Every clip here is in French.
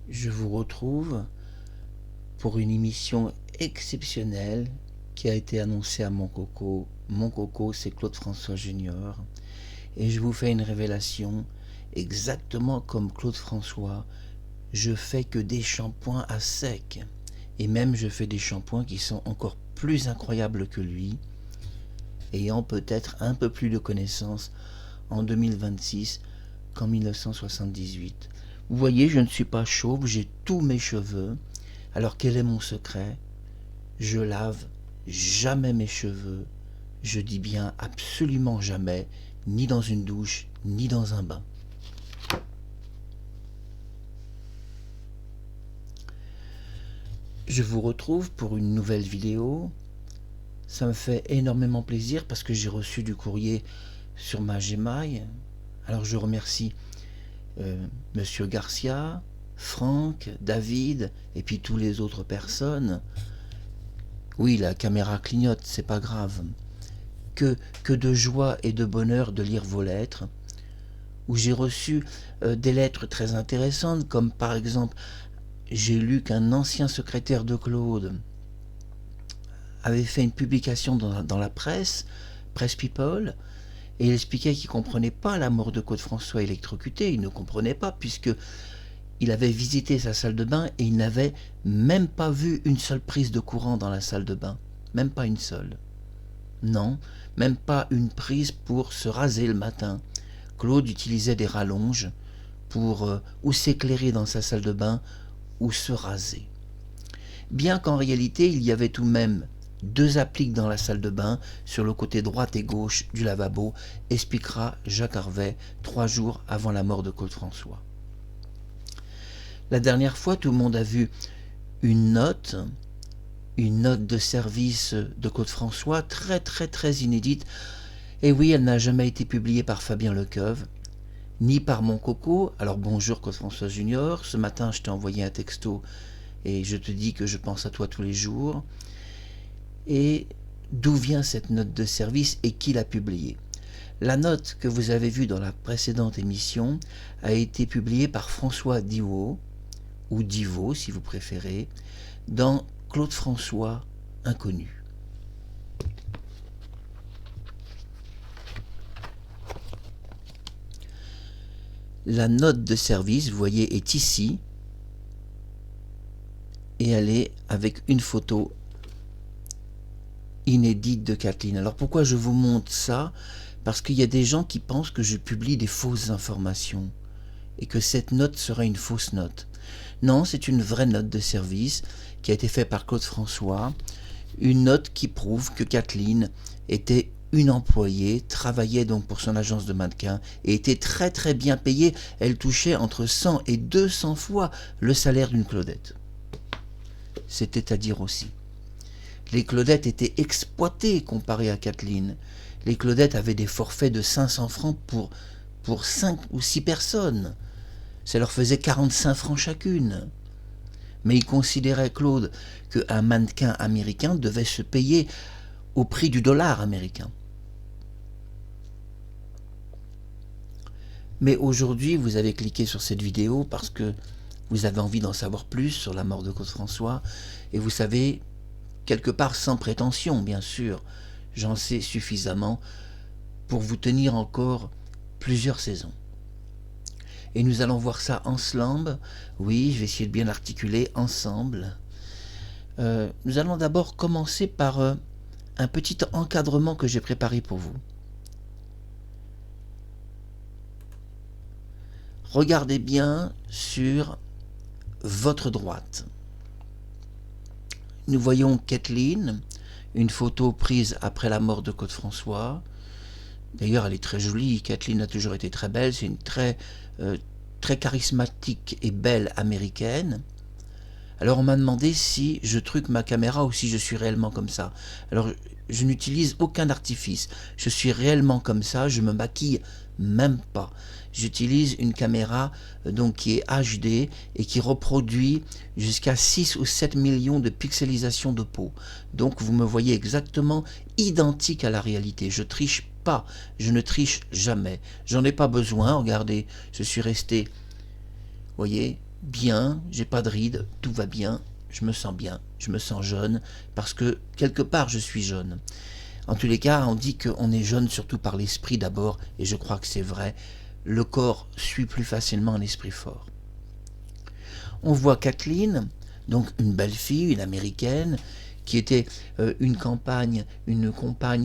Je vous retrouve pour une émission exceptionnelle qui a été annoncée à Mon Coco. Mon Coco, c'est Claude François Junior. Et je vous fais une révélation. Exactement comme Claude François, je fais que des shampoings à sec. Et même je fais des shampoings qui sont encore plus incroyables que lui, ayant peut-être un peu plus de connaissances en 2026 qu'en 1978. Vous voyez, je ne suis pas chauve, j'ai tous mes cheveux. Alors quel est mon secret? Je lave jamais mes cheveux. Je dis bien absolument jamais, ni dans une douche, ni dans un bain. Je vous retrouve pour une nouvelle vidéo. Ça me fait énormément plaisir parce que j'ai reçu du courrier sur ma Gmail. Alors je remercie Monsieur Garcia, Franck, David et puis toutes les autres personnes. Oui, la caméra clignote, c'est pas grave. Que de joie et de bonheur de lire vos lettres, où j'ai reçu des lettres très intéressantes, comme par exemple, j'ai lu qu'un ancien secrétaire de Claude avait fait une publication dans la presse, Presse People, et il expliquait qu'il ne comprenait pas la mort de Claude François électrocuté. Il ne comprenait pas, puisque il avait visité sa salle de bain et il n'avait même pas vu une seule prise de courant dans la salle de bain. Même pas une seule. Non, même pas une prise pour se raser le matin. Claude utilisait des rallonges pour ou s'éclairer dans sa salle de bain ou se raser. Bien qu'en réalité, il y avait tout de même 2 appliques dans la salle de bain sur le côté droite et gauche du lavabo, expliquera Jacques Harvey 3 jours avant la mort de Claude François. La dernière fois, tout le monde a vu une note de service de Claude François très inédite. Et oui, elle n'a jamais été publiée par Fabien Lecoeuvre, ni par Mon Coco. Alors bonjour Claude François Junior, ce matin je t'ai envoyé un texto et je te dis que je pense à toi tous les jours. Et d'où vient cette note de service et qui l'a publiée? La note que vous avez vue dans la précédente émission a été publiée par François Diwo, ou Divo si vous préférez, dans Claude François Inconnu. La note de service, vous voyez, est ici, et elle est avec une photo inédite de Kathleen. Alors pourquoi je vous montre ça? Parce qu'il y a des gens qui pensent que je publie des fausses informations et que cette note sera une fausse note. Non, c'est une vraie note de service qui a été faite par Claude François, une note qui prouve que Kathleen était une employée, travaillait donc pour son agence de mannequin et était très bien payée. Elle touchait entre 100 et 200 fois le salaire d'une Claudette. C'était à dire aussi. Les Claudettes étaient exploitées comparées à Kathleen. Les Claudettes avaient des forfaits de 500 francs pour 5 ou 6 personnes. Ça leur faisait 45 francs chacune. Mais ils considéraient, Claude, qu'un mannequin américain devait se payer au prix du dollar américain. Mais aujourd'hui, vous avez cliqué sur cette vidéo parce que vous avez envie d'en savoir plus sur la mort de Claude François, et vous savez, quelque part sans prétention, bien sûr, j'en sais suffisamment pour vous tenir encore plusieurs saisons. Et nous allons voir ça ensemble. Oui, je vais essayer de bien articuler ensemble. Nous allons d'abord commencer par un petit encadrement que j'ai préparé pour vous. Regardez bien sur votre droite. Nous voyons Kathleen, une photo prise après la mort de Claude François. D'ailleurs, elle est très jolie. Kathleen a toujours été très belle. C'est une très charismatique et belle américaine. Alors on m'a demandé si je truque ma caméra ou si je suis réellement comme ça. Alors je n'utilise aucun artifice. Je suis réellement comme ça. Je me maquille même pas. J'utilise une caméra donc qui est HD et qui reproduit jusqu'à 6 ou 7 millions de pixelisation de peau. Donc vous me voyez exactement identique à la réalité. Je triche pas, je ne triche jamais. J'en ai pas besoin, regardez, je suis resté, voyez, bien, j'ai pas de rides, tout va bien, je me sens bien, je me sens jeune, parce que quelque part je suis jeune. En tous les cas, on dit qu'on est jeune surtout par l'esprit d'abord, et je crois que c'est vrai. Le corps suit plus facilement un esprit fort. On voit Kathleen, donc une belle fille, une américaine, qui était une compagne,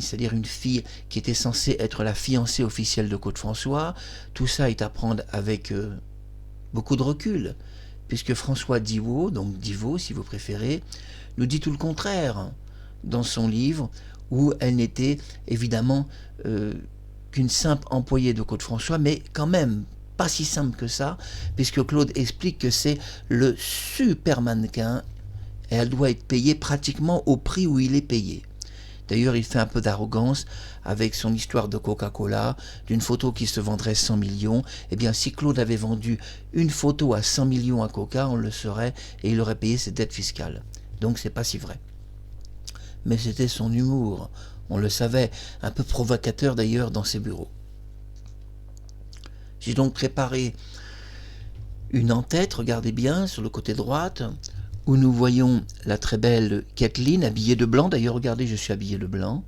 c'est-à-dire une fille qui était censée être la fiancée officielle de Claude François. Tout ça est à prendre avec beaucoup de recul, puisque François Diwo, donc Divo si vous préférez, nous dit tout le contraire dans son livre, où elle n'était évidemment qu'une simple employée de Claude François, mais quand même pas si simple que ça, puisque Claude explique que c'est le super mannequin et elle doit être payée pratiquement au prix où il est payé. D'ailleurs, il fait un peu d'arrogance avec son histoire de Coca-Cola, d'une photo qui se vendrait 100 millions. Eh bien, si Claude avait vendu une photo à 100 millions à Coca, on le saurait et il aurait payé ses dettes fiscales. Donc, c'est pas si vrai. Mais c'était son humour, on le savait, un peu provocateur d'ailleurs dans ses bureaux. J'ai donc préparé une en-tête, regardez bien, sur le côté droite, où nous voyons la très belle Kathleen, habillée de blanc. D'ailleurs, regardez, je suis habillé de blanc.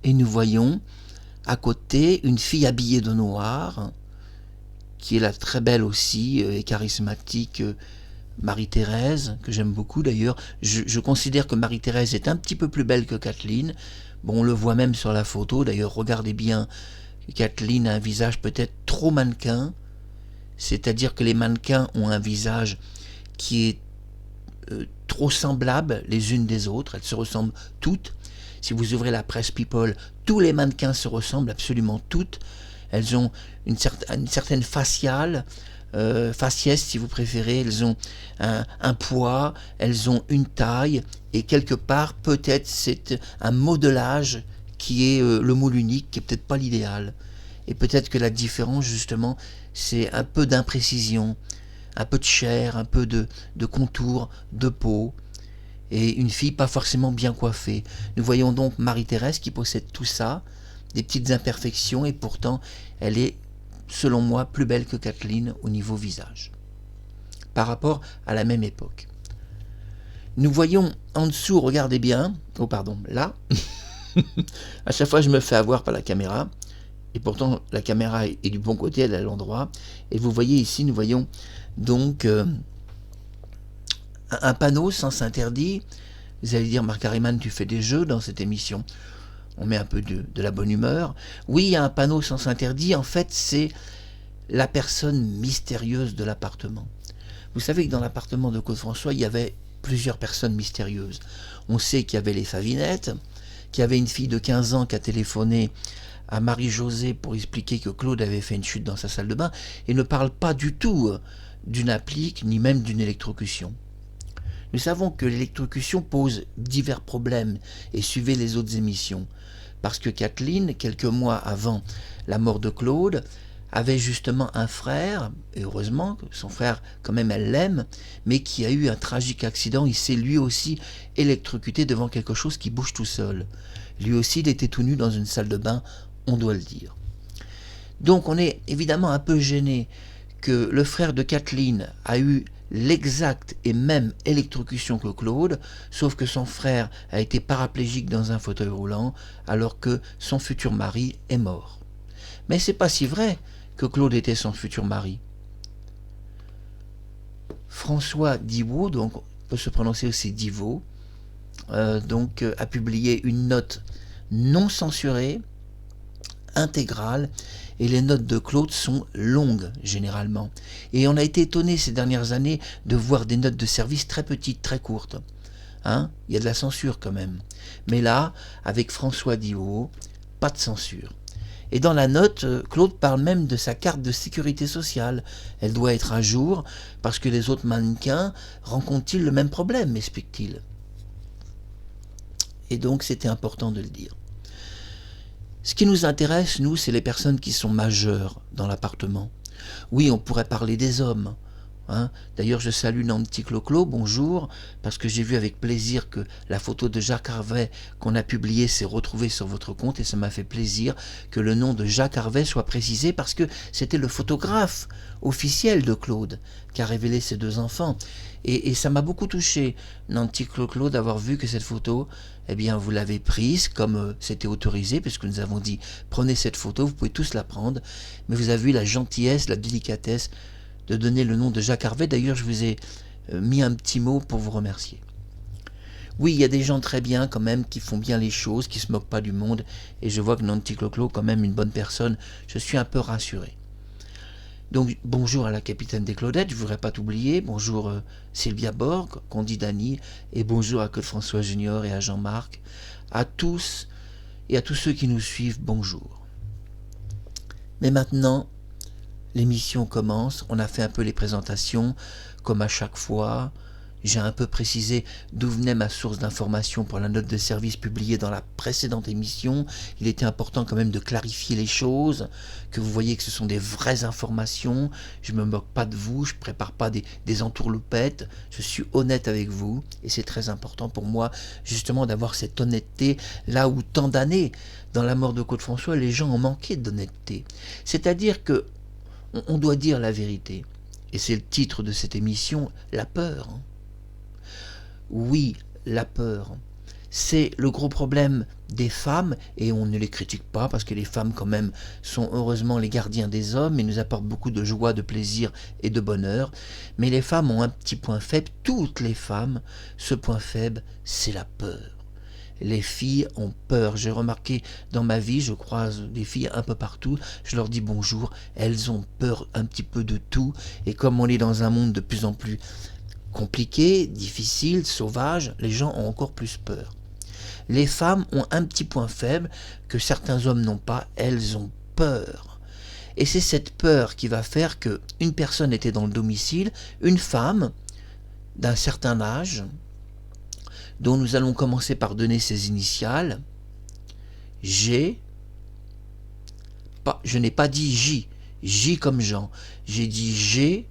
Et nous voyons à côté une fille habillée de noir, qui est la très belle aussi et charismatique Marie-Thérèse, que j'aime beaucoup d'ailleurs. Je considère que Marie-Thérèse est un petit peu plus belle que Kathleen. Bon, on le voit même sur la photo. D'ailleurs, regardez bien, Kathleen a un visage peut-être trop mannequin. C'est-à-dire que les mannequins ont un visage qui est trop semblables les unes des autres, elles se ressemblent toutes. Si vous ouvrez la presse People, tous les mannequins se ressemblent absolument toutes. Elles ont une certaine faciale, faciès si vous préférez, elles ont un poids, elles ont une taille, et quelque part peut-être c'est un modelage qui est le moule unique, qui est peut-être pas l'idéal. Et peut-être que la différence justement c'est un peu d'imprécision, un peu de chair, un peu de contour, de peau, et une fille pas forcément bien coiffée. Nous voyons donc Marie-Thérèse qui possède tout ça, des petites imperfections, et pourtant elle est, selon moi, plus belle que Kathleen au niveau visage, par rapport à la même époque. Nous voyons en dessous, regardez bien, oh pardon, là, à chaque fois je me fais avoir par la caméra, et pourtant la caméra est du bon côté, elle est à l'endroit, et vous voyez ici, nous voyons donc un panneau sens interdit. Vous allez dire, Marc Harriman, tu fais des jeux dans cette émission, on met un peu de la bonne humeur. Oui, il y a un panneau sens interdit, en fait c'est la personne mystérieuse de l'appartement. Vous savez que dans l'appartement de Claude François, il y avait plusieurs personnes mystérieuses. On sait qu'il y avait les Favinettes, qu'il y avait une fille de 15 ans qui a téléphoné à Marie-Josée pour expliquer que Claude avait fait une chute dans sa salle de bain, et ne parle pas du tout d'une applique, ni même d'une électrocution. Nous savons que l'électrocution pose divers problèmes, et suivez les autres émissions, parce que Kathleen, quelques mois avant la mort de Claude, avait justement un frère, et heureusement, son frère, quand même, elle l'aime, mais qui a eu un tragique accident. Il s'est lui aussi électrocuté devant quelque chose qui bouge tout seul. Lui aussi, il était tout nu dans une salle de bain, on doit le dire. Donc on est évidemment un peu gêné que le frère de Kathleen a eu l'exacte et même électrocution que Claude, sauf que son frère a été paraplégique dans un fauteuil roulant, alors que son futur mari est mort. Mais c'est pas si vrai que Claude était son futur mari. François Diwo, donc on peut se prononcer aussi Divo, a publié une note non censurée, intégrale, et les notes de Claude sont longues généralement. Et on a été étonné ces dernières années de voir des notes de service très petites, très courtes. Il y a de la censure quand même. Mais là, avec François Diwo, pas de censure. Et dans la note, Claude parle même de sa carte de sécurité sociale. Elle doit être à jour parce que les autres mannequins rencontrent-ils le même problème, m'explique-t-il. Et donc c'était important de le dire. Ce qui nous intéresse, nous, c'est les personnes qui sont majeures dans l'appartement. Oui, on pourrait parler des hommes, Hein. D'ailleurs, je salue Nanti Clo-Clo, bonjour, parce que j'ai vu avec plaisir que la photo de Jacques Harvey qu'on a publiée s'est retrouvée sur votre compte et ça m'a fait plaisir que le nom de Jacques Harvey soit précisé parce que c'était le photographe officiel de Claude qui a révélé ses 2 enfants. Et ça m'a beaucoup touché, Nanti Clo-Clo, d'avoir vu que cette photo, eh bien, vous l'avez prise comme c'était autorisé, puisque nous avons dit prenez cette photo, vous pouvez tous la prendre, mais vous avez eu la gentillesse, la délicatesse de donner le nom de Jacques Harvey. D'ailleurs, je vous ai mis un petit mot pour vous remercier. Oui, il y a des gens très bien quand même qui font bien les choses, qui se moquent pas du monde, et je vois que Nanti Clo-Clo, quand même une bonne personne, je suis un peu rassuré. Donc bonjour à la capitaine des Claudettes, je ne voudrais pas t'oublier, bonjour Sylvia Borg, qu'on dit Dany, et bonjour à Claude François Junior et à Jean-Marc, à tous et à tous ceux qui nous suivent, bonjour. Mais maintenant, l'émission commence, on a fait un peu les présentations, comme à chaque fois. J'ai un peu précisé d'où venait ma source d'information pour la note de service publiée dans la précédente émission. Il était important quand même de clarifier les choses, que vous voyez que ce sont des vraies informations. Je ne me moque pas de vous, je ne prépare pas des entourloupettes. Je suis honnête avec vous et c'est très important pour moi justement d'avoir cette honnêteté là où tant d'années, dans la mort de Claude François, les gens ont manqué d'honnêteté. C'est-à-dire que on doit dire la vérité. Et c'est le titre de cette émission, la peur. Oui, la peur. C'est le gros problème des femmes, et on ne les critique pas, parce que les femmes quand même sont heureusement les gardiens des hommes et nous apportent beaucoup de joie, de plaisir et de bonheur. Mais les femmes ont un petit point faible, toutes les femmes, ce point faible, c'est la peur. Les filles ont peur. J'ai remarqué dans ma vie, je croise des filles un peu partout, je leur dis bonjour, elles ont peur un petit peu de tout, et comme on est dans un monde de plus en plus compliqué, difficile, sauvage, les gens ont encore plus peur. Les femmes ont un petit point faible que certains hommes n'ont pas, elles ont peur. Et c'est cette peur qui va faire que une personne était dans le domicile, une femme d'un certain âge, dont nous allons commencer par donner ses initiales, G, je n'ai pas dit J comme Jean, j'ai dit G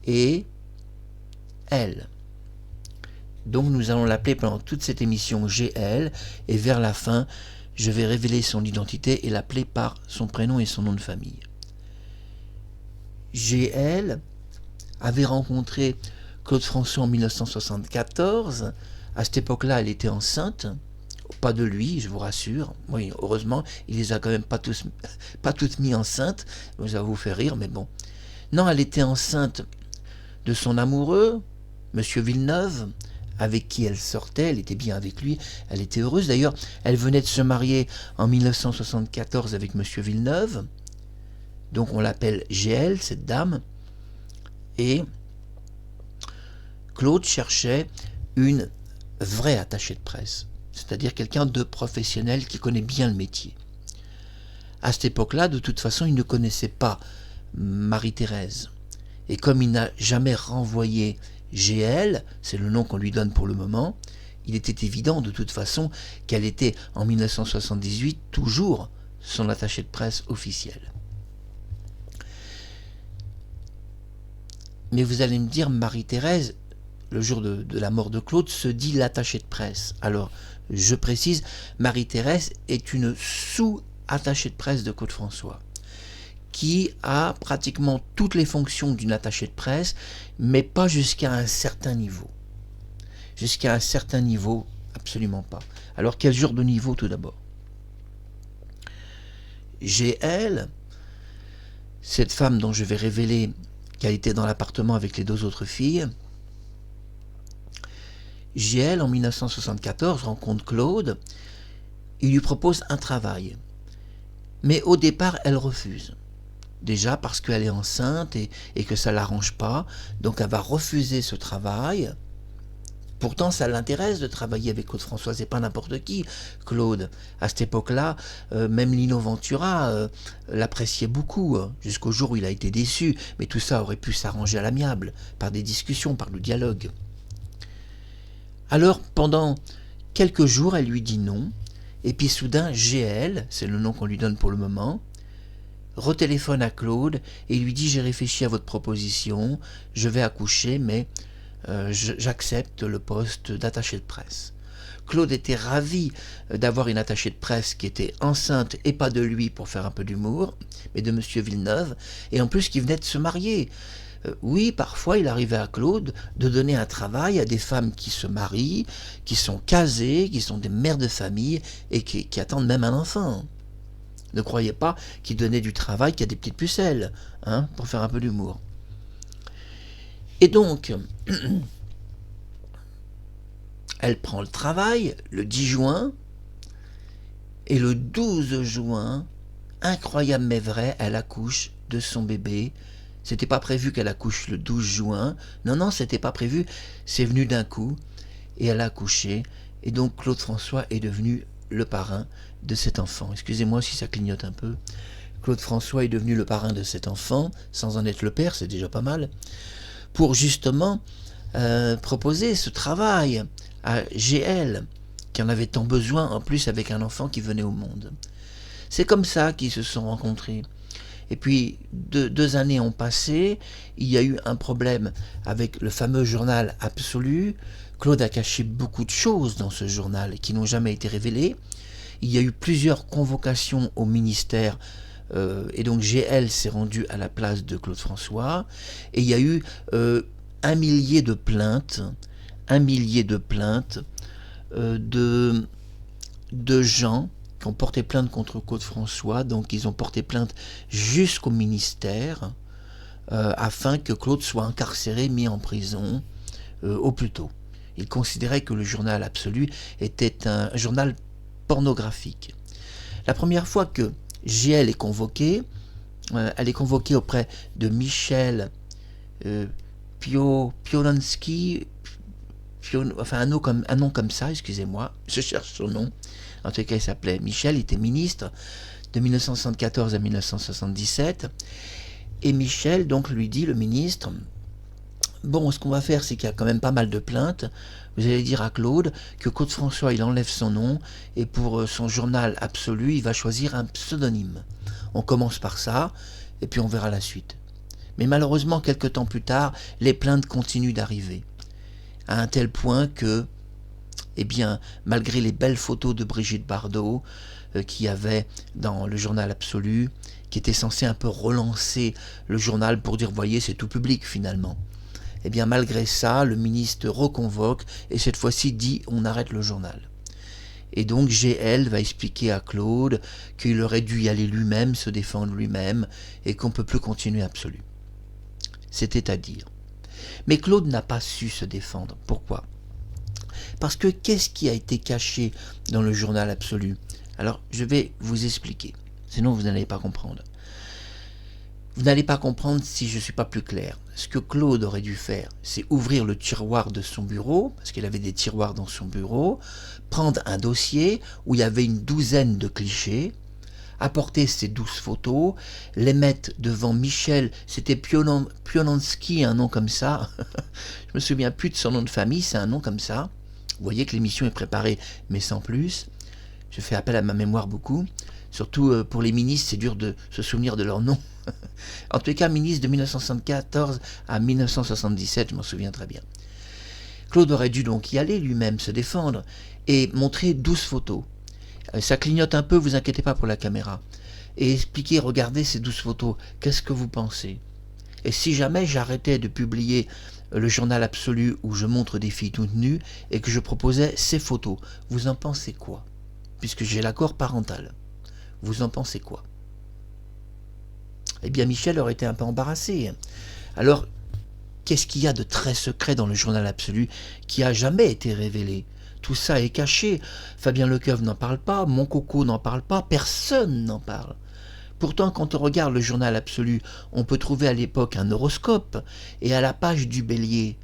et L. Donc nous allons l'appeler pendant toute cette émission GL, et vers la fin, je vais révéler son identité et l'appeler par son prénom et son nom de famille. GL avait rencontré Claude François en 1974. À cette époque-là, elle était enceinte. Pas de lui, je vous rassure. Oui, heureusement, il les a quand même pas toutes mis enceintes. Ça va vous faire rire, mais bon. Non, elle était enceinte de son amoureux, Monsieur Villeneuve, avec qui elle sortait, elle était bien avec lui, elle était heureuse. D'ailleurs, elle venait de se marier en 1974 avec Monsieur Villeneuve. Donc on l'appelle GL, cette dame. Et Claude cherchait une vraie attachée de presse, c'est-à-dire quelqu'un de professionnel qui connaît bien le métier. À cette époque-là, de toute façon, il ne connaissait pas Marie-Thérèse. Et comme il n'a jamais renvoyé GL, c'est le nom qu'on lui donne pour le moment, il était évident de toute façon qu'elle était en 1978 toujours son attachée de presse officielle. Mais vous allez me dire, Marie-Thérèse, le jour de la mort de Claude, se dit l'attachée de presse. Alors, je précise, Marie-Thérèse est une sous-attachée de presse de Claude François, qui a pratiquement toutes les fonctions d'une attachée de presse, mais pas jusqu'à un certain niveau. Jusqu'à un certain niveau, absolument pas. Alors, quel genre de niveau tout d'abord? GL, cette femme dont je vais révéler qu'elle était dans l'appartement avec les 2 autres filles, GL, en 1974, rencontre Claude, il lui propose un travail. Mais au départ, elle refuse. Déjà parce qu'elle est enceinte et que ça ne l'arrange pas, donc elle va refuser ce travail. Pourtant, ça l'intéresse de travailler avec Claude François, c'est pas n'importe qui, Claude. À cette époque-là, même Lino Ventura l'appréciait beaucoup, jusqu'au jour où il a été déçu, mais tout ça aurait pu s'arranger à l'amiable, par des discussions, par le dialogue. Alors, pendant quelques jours, elle lui dit non, et puis soudain, GL, c'est le nom qu'on lui donne pour le moment, retéléphone à Claude et lui dit: j'ai réfléchi à votre proposition, je vais accoucher, mais j'accepte le poste d'attaché de presse. Claude était ravi d'avoir une attachée de presse qui était enceinte, et pas de lui pour faire un peu d'humour, mais de monsieur Villeneuve, et en plus qui venait de se marier. Oui, parfois il arrivait à Claude de donner un travail à des femmes qui se marient, qui sont casées, qui sont des mères de famille et qui attendent même un enfant. Ne croyez pas qu'il donnait du travail qu'à des petites pucelles, hein, pour faire un peu d'humour. Et donc, elle prend le travail le 10 juin, et le 12 juin, incroyable mais vrai, elle accouche de son bébé. C'était pas prévu qu'elle accouche le 12 juin. Non, c'était pas prévu. C'est venu d'un coup. Et elle a accouché. Et donc Claude François est devenu le parrain de cet enfant. Excusez-moi si ça clignote un peu. Claude François est devenu le parrain de cet enfant, sans en être le père, c'est déjà pas mal, pour justement proposer ce travail à GL, qui en avait tant besoin, en plus avec un enfant qui venait au monde. C'est comme ça qu'ils se sont rencontrés. Et puis, deux années ont passé, il y a eu un problème avec le fameux journal Absolu. Claude a caché beaucoup de choses dans ce journal qui n'ont jamais été révélées. Il y a eu plusieurs convocations au ministère, et donc GL s'est rendu à la place de Claude François. Et il y a eu 1 millier de plaintes, de gens qui ont porté plainte contre Claude François. Donc ils ont porté plainte jusqu'au ministère afin que Claude soit incarcéré, mis en prison au plus tôt. Ils considéraient que le journal Absolu était un journal pornographique. La première fois que GL est convoquée, elle est convoquée auprès de Michel Piolonski, enfin un nom comme ça, excusez-moi, je cherche son nom. En tout cas, il s'appelait Michel, il était ministre de 1974 à 1977. Et Michel, donc, lui dit, le ministre: bon, ce qu'on va faire, c'est qu'il y a quand même pas mal de plaintes. Vous allez dire à Claude que Claude François, il enlève son nom, et pour son journal Absolu, il va choisir un pseudonyme. On commence par ça, et puis on verra la suite. Mais malheureusement, quelque temps plus tard, les plaintes continuent d'arriver. À un tel point que, eh bien, malgré les belles photos de Brigitte Bardot qu'il y avait dans le journal Absolu, qui était censé un peu relancer le journal pour dire, voyez, c'est tout public finalement. Eh bien, malgré ça, le ministre reconvoque et cette fois-ci dit, on arrête le journal. Et donc GL va expliquer à Claude qu'il aurait dû y aller lui-même, se défendre lui-même, et qu'on ne peut plus continuer Absolu. C'était à dire. Mais Claude n'a pas su se défendre. Pourquoi ? Parce que qu'est-ce qui a été caché dans le journal Absolu ? Alors, je vais vous expliquer, sinon vous n'allez pas comprendre. Vous n'allez pas comprendre si je ne suis pas plus clair. Ce que Claude aurait dû faire, c'est ouvrir le tiroir de son bureau, parce qu'il avait des tiroirs dans son bureau, prendre un dossier où il y avait une douzaine de clichés, apporter ces 12 photos, les mettre devant Michel, c'était Piononski, un nom comme ça, je me souviens plus de son nom de famille, c'est un nom comme ça. Vous voyez que l'émission est préparée, mais sans plus. Je fais appel à ma mémoire beaucoup. Surtout pour les ministres, c'est dur de se souvenir de leur nom. En tous les cas, ministre de 1974 à 1977, je m'en souviens très bien. Claude aurait dû donc y aller lui-même, se défendre, et montrer 12 photos. Ça clignote un peu, vous inquiétez pas pour la caméra. Et expliquer, regardez ces 12 photos, qu'est-ce que vous pensez ? Et si jamais j'arrêtais de publier le journal Absolu où je montre des filles toutes nues et que je proposais ces photos, vous en pensez quoi ? Puisque j'ai l'accord parental. Vous en pensez quoi ? Eh bien, Michel aurait été un peu embarrassé. Alors, qu'est-ce qu'il y a de très secret dans le journal Absolu qui a jamais été révélé ? Tout ça est caché. Fabien Lecoeuvre n'en parle pas, Mon Coco n'en parle pas, personne n'en parle. Pourtant, quand on regarde le journal Absolu, on peut trouver à l'époque un horoscope, et à la page du bélier,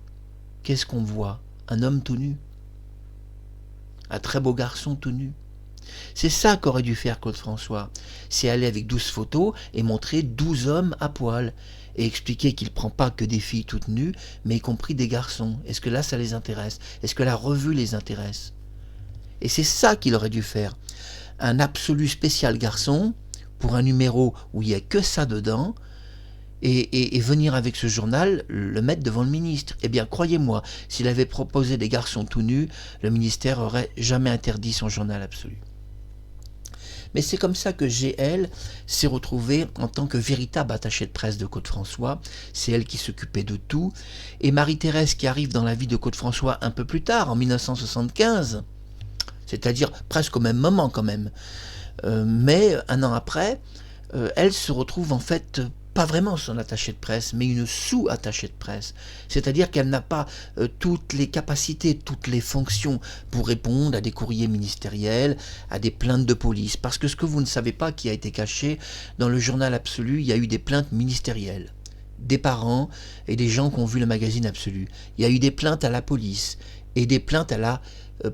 qu'est-ce qu'on voit ? Un homme tout nu. Un très beau garçon tout nu. C'est ça qu'aurait dû faire Claude François. C'est aller avec 12 photos et montrer 12 hommes à poil. Et expliquer qu'il ne prend pas que des filles toutes nues, mais y compris des garçons. Est-ce que là, ça les intéresse ? Est-ce que la revue les intéresse ? Et c'est ça qu'il aurait dû faire. Un Absolu spécial garçon, pour un numéro où il n'y a que ça dedans, et venir avec ce journal le mettre devant le ministre. Eh bien, croyez-moi, s'il avait proposé des garçons tout nus, le ministère aurait jamais interdit son journal absolu. Mais c'est comme ça que GL s'est retrouvée en tant que véritable attachée de presse de Claude-François. C'est elle qui s'occupait de tout. Et Marie-Thérèse, qui arrive dans la vie de Claude-François un peu plus tard, en 1975, c'est-à-dire presque au même moment quand même, mais un an après, elle se retrouve en fait pas vraiment son attachée de presse, mais une sous-attachée de presse. C'est-à-dire qu'elle n'a pas toutes les capacités, toutes les fonctions pour répondre à des courriers ministériels, à des plaintes de police. Parce que ce que vous ne savez pas qui a été caché, dans le journal Absolu, il y a eu des plaintes ministérielles. Des parents et des gens qui ont vu le magazine Absolu. Il y a eu des plaintes à la police et des plaintes à la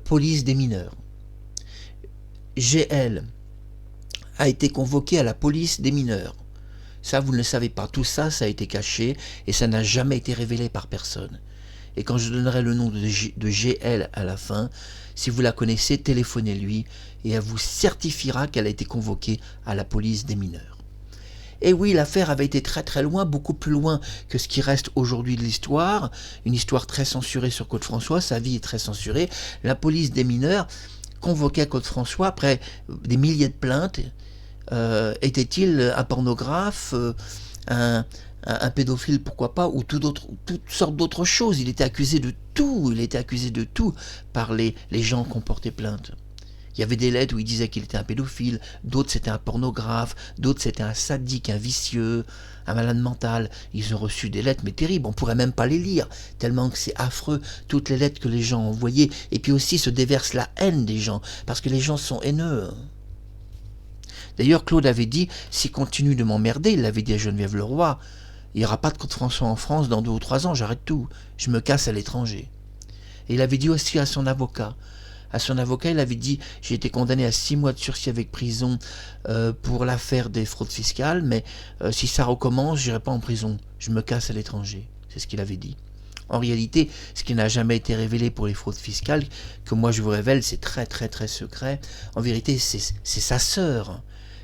police des mineurs. GL a été convoqué à la police des mineurs. Ça, vous ne le savez pas. Tout ça, ça a été caché et ça n'a jamais été révélé par personne. Et quand je donnerai le nom de GL à la fin, si vous la connaissez, téléphonez-lui et elle vous certifiera qu'elle a été convoquée à la police des mineurs. Et oui, l'affaire avait été très très loin, beaucoup plus loin que ce qui reste aujourd'hui de l'histoire. Une histoire très censurée sur Claude-François, sa vie est très censurée. La police des mineurs convoquait Claude-François après des milliers de plaintes. Était-il un pornographe, un pédophile, pourquoi pas, ou toutes sortes d'autres choses. Il était accusé de tout par les gens qui ont porté plainte. Il y avait des lettres où il disait qu'il était un pédophile, d'autres c'était un pornographe, d'autres c'était un sadique, un vicieux, un malade mental. Ils ont reçu des lettres, mais terribles, on pourrait même pas les lire, tellement que c'est affreux, toutes les lettres que les gens ont envoyées, et puis aussi se déverse la haine des gens, parce que les gens sont haineux. D'ailleurs, Claude avait dit, s'il continue de m'emmerder, il l'avait dit à Geneviève Leroy, il n'y aura pas de Claude-François en France dans 2 ou 3 ans, j'arrête tout, je me casse à l'étranger. Et il avait dit aussi à son avocat. À son avocat, il avait dit, j'ai été condamné à 6 mois de sursis avec prison pour l'affaire des fraudes fiscales, mais si ça recommence, je n'irai pas en prison, je me casse à l'étranger. C'est ce qu'il avait dit. En réalité, ce qui n'a jamais été révélé pour les fraudes fiscales, que moi je vous révèle, c'est très très très secret. En vérité, c'est sa sœur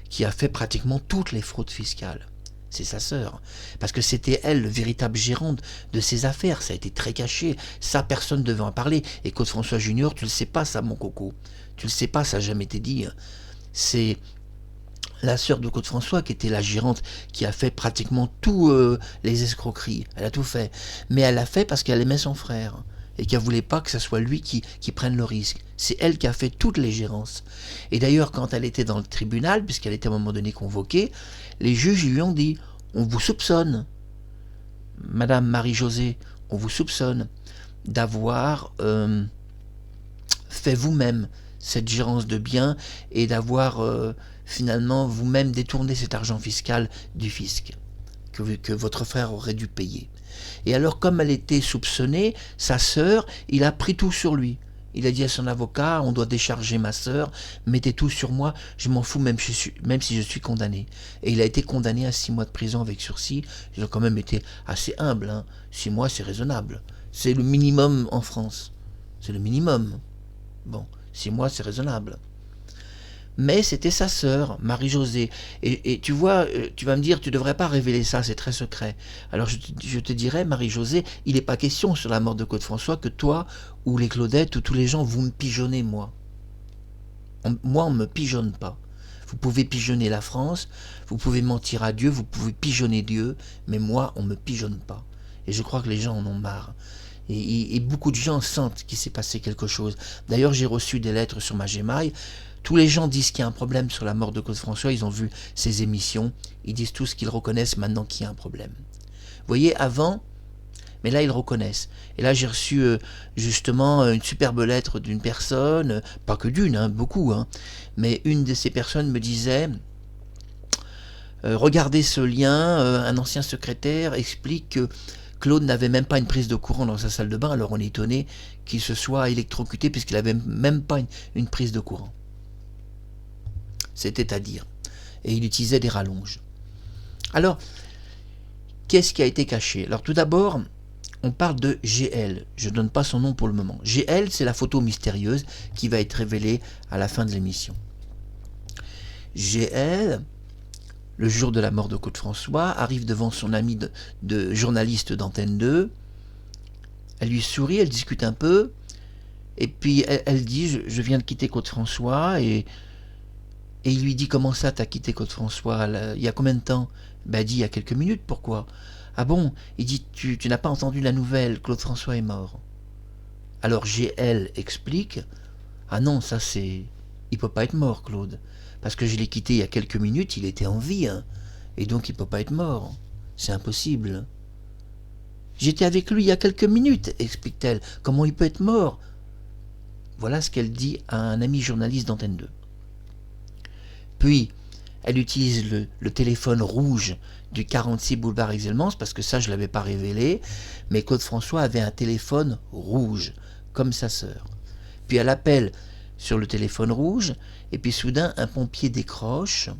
qui a fait pratiquement toutes les fraudes fiscales. C'est sa sœur. Parce que c'était elle, le véritable gérant de ces affaires. Ça a été très caché. Ça, personne ne devait en parler. Et Claude-François Junior, tu le sais pas, ça, mon coco. Tu le sais pas, ça n'a jamais été dit. C'est la sœur de Claude-François qui était la gérante, qui a fait pratiquement tous les escroqueries. Elle a tout fait. Mais elle l'a fait parce qu'elle aimait son frère. Et qu'elle ne voulait pas que ce soit lui qui prenne le risque. C'est elle qui a fait toutes les gérances. Et d'ailleurs, quand elle était dans le tribunal, puisqu'elle était à un moment donné convoquée, les juges lui ont dit « On vous soupçonne, Madame Marie-Josée, on vous soupçonne d'avoir fait vous-même cette gérance de biens et d'avoir finalement vous-même détourné cet argent fiscal du fisc que votre frère aurait dû payer. » Et alors, comme elle était soupçonnée, sa sœur, il a pris tout sur lui. Il a dit à son avocat, on doit décharger ma sœur, mettez tout sur moi, je m'en fous même si je suis condamné. Et il a été condamné à 6 mois de prison avec sursis. Il a quand même été assez humble, hein. 6 mois, c'est raisonnable. C'est le minimum en France. C'est le minimum. Bon, 6 mois, c'est raisonnable. Mais c'était sa sœur, Marie-Josée. Et tu vois, tu vas me dire, tu ne devrais pas révéler ça, c'est très secret. Alors je te dirais, Marie-Josée, il n'est pas question sur la mort de Claude-François que toi, ou les Claudettes, ou tous les gens, vous me pigeonnez, moi. Moi, on ne me pigeonne pas. Vous pouvez pigeonner la France, vous pouvez mentir à Dieu, vous pouvez pigeonner Dieu, mais moi, on ne me pigeonne pas. Et je crois que les gens en ont marre. Et beaucoup de gens sentent qu'il s'est passé quelque chose. D'ailleurs, j'ai reçu des lettres sur ma Gmail. Tous les gens disent qu'il y a un problème sur la mort de Claude-François, ils ont vu ces émissions, ils disent tous qu'ils reconnaissent maintenant qu'il y a un problème. Vous voyez, avant, mais là ils reconnaissent. Et là j'ai reçu justement une superbe lettre d'une personne, pas que d'une, hein, beaucoup, hein, mais une de ces personnes me disait regardez ce lien, un ancien secrétaire explique que Claude n'avait même pas une prise de courant dans sa salle de bain, alors on est étonné qu'il se soit électrocuté puisqu'il n'avait même pas une prise de courant. C'était à dire. Et il utilisait des rallonges. Alors, qu'est-ce qui a été caché? Alors tout d'abord, on parle de GL. Je ne donne pas son nom pour le moment. GL, c'est la photo mystérieuse qui va être révélée à la fin de l'émission. GL le jour de la mort de Claude François, arrive devant son ami de journaliste d'Antenne 2. Elle lui sourit, elle discute un peu, et puis elle dit je viens de quitter Claude François, et il lui dit comment ça t'as quitté Claude François, il y a combien de temps? Ben, elle dit il y a quelques minutes, pourquoi? Ah bon? Il dit tu n'as pas entendu la nouvelle, Claude François est mort. Alors GL explique, ah non, ça c'est... Il peut pas être mort, Claude, parce que je l'ai quitté il y a quelques minutes, il était en vie, hein, et donc il peut pas être mort, c'est impossible. J'étais avec lui il y a quelques minutes, explique-t-elle, comment il peut être mort? Voilà ce qu'elle dit à un ami journaliste d'Antenne 2. Puis, elle utilise le téléphone rouge du 46 boulevard Exelmans, parce que ça je ne l'avais pas révélé, mais Claude François avait un téléphone rouge, comme sa sœur. Puis elle appelle sur le téléphone rouge, et puis soudain un pompier décroche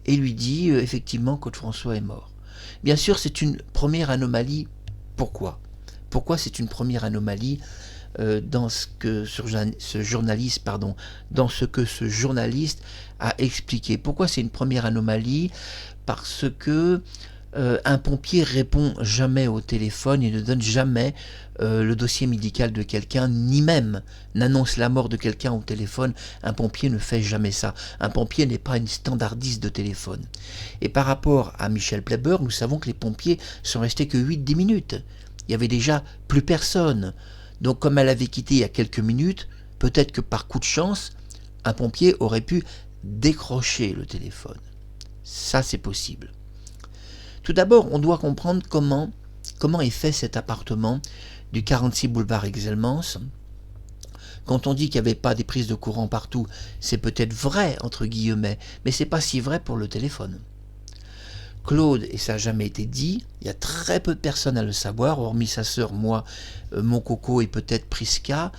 et lui dit effectivement Claude François est mort. Bien sûr, c'est une première anomalie. Pourquoi c'est une première anomalie dans ce que ce journaliste a expliqué. Pourquoi c'est une première anomalie? Parce que un pompier répond jamais au téléphone et ne donne jamais le dossier médical de quelqu'un, ni même n'annonce la mort de quelqu'un au téléphone. Un pompier ne fait jamais ça. Un pompier n'est pas une standardiste de téléphone. Et par rapport à Michel Plepper, nous savons que les pompiers sont restés que 8-10 minutes. Il y avait déjà plus personne. Donc comme elle avait quitté il y a quelques minutes, peut-être que par coup de chance, un pompier aurait pu décrocher le téléphone. Ça, c'est possible. Tout d'abord, on doit comprendre comment est fait cet appartement du 46 boulevard Exelmans. Quand on dit qu'il n'y avait pas des prises de courant partout, c'est peut-être vrai, entre guillemets, mais c'est pas si vrai pour le téléphone. Claude, et ça n'a jamais été dit, il y a très peu de personnes à le savoir, hormis sa sœur, moi, mon coco et peut-être Prisca,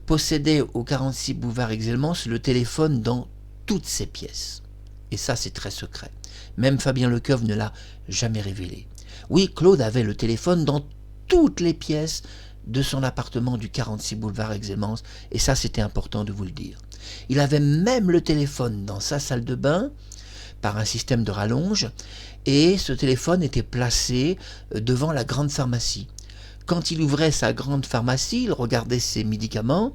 possédait au 46 boulevard Exelmans le téléphone dans toutes ses pièces. Et ça, c'est très secret. Même Fabien Lecoeuvre ne l'a jamais révélé. Oui, Claude avait le téléphone dans toutes les pièces de son appartement du 46 boulevard Exelmans, et ça, c'était important de vous le dire. Il avait même le téléphone dans sa salle de bain, par un système de rallonge, et ce téléphone était placé devant la grande pharmacie. Quand il ouvrait sa grande pharmacie, il regardait ses médicaments,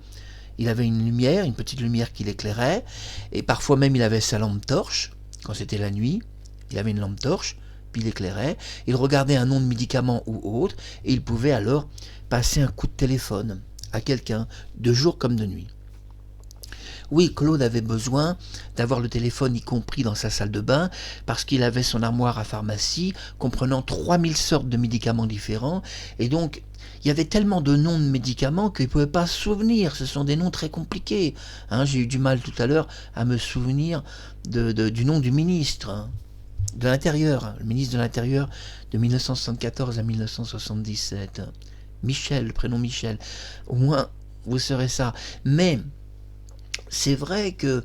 il avait une lumière, une petite lumière qui l'éclairait, et parfois même il avait sa lampe torche, quand c'était la nuit, il avait une lampe torche, puis il éclairait, il regardait un nom de médicament ou autre, et il pouvait alors passer un coup de téléphone à quelqu'un, de jour comme de nuit. Oui, Claude avait besoin d'avoir le téléphone y compris dans sa salle de bain, parce qu'il avait son armoire à pharmacie, comprenant 3000 sortes de médicaments différents, et donc il y avait tellement de noms de médicaments qu'il ne pouvait pas se souvenir, ce sont des noms très compliqués. J'ai eu du mal tout à l'heure à me souvenir du nom du ministre, de l'Intérieur, le ministre de l'Intérieur de 1974 à 1977. Michel, le prénom Michel. Au moins, vous saurez ça. Mais c'est vrai que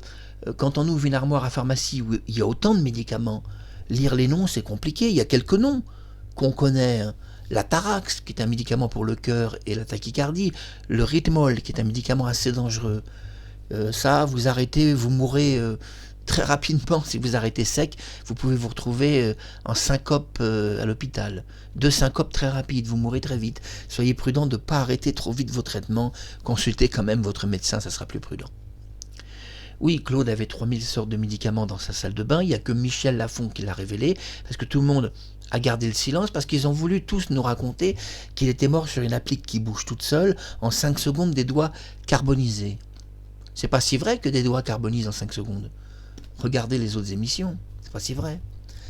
quand on ouvre une armoire à pharmacie où il y a autant de médicaments, lire les noms, c'est compliqué. Il y a quelques noms qu'on connaît. La Tarax, qui est un médicament pour le cœur et la tachycardie. Le Ritmol, qui est un médicament assez dangereux. Ça, vous arrêtez, vous mourrez très rapidement. Si vous arrêtez sec, vous pouvez vous retrouver en syncope à l'hôpital. 2 syncopes très rapides, vous mourrez très vite. Soyez prudent de ne pas arrêter trop vite vos traitements. Consultez quand même votre médecin, ça sera plus prudent. Oui, Claude avait 3000 sortes de médicaments dans sa salle de bain. Il n'y a que Michel Lafon qui l'a révélé, parce que tout le monde a gardé le silence, parce qu'ils ont voulu tous nous raconter qu'il était mort sur une applique qui bouge toute seule, en 5 secondes des doigts carbonisés. C'est pas si vrai que des doigts carbonisent en 5 secondes. Regardez les autres émissions, c'est pas si vrai.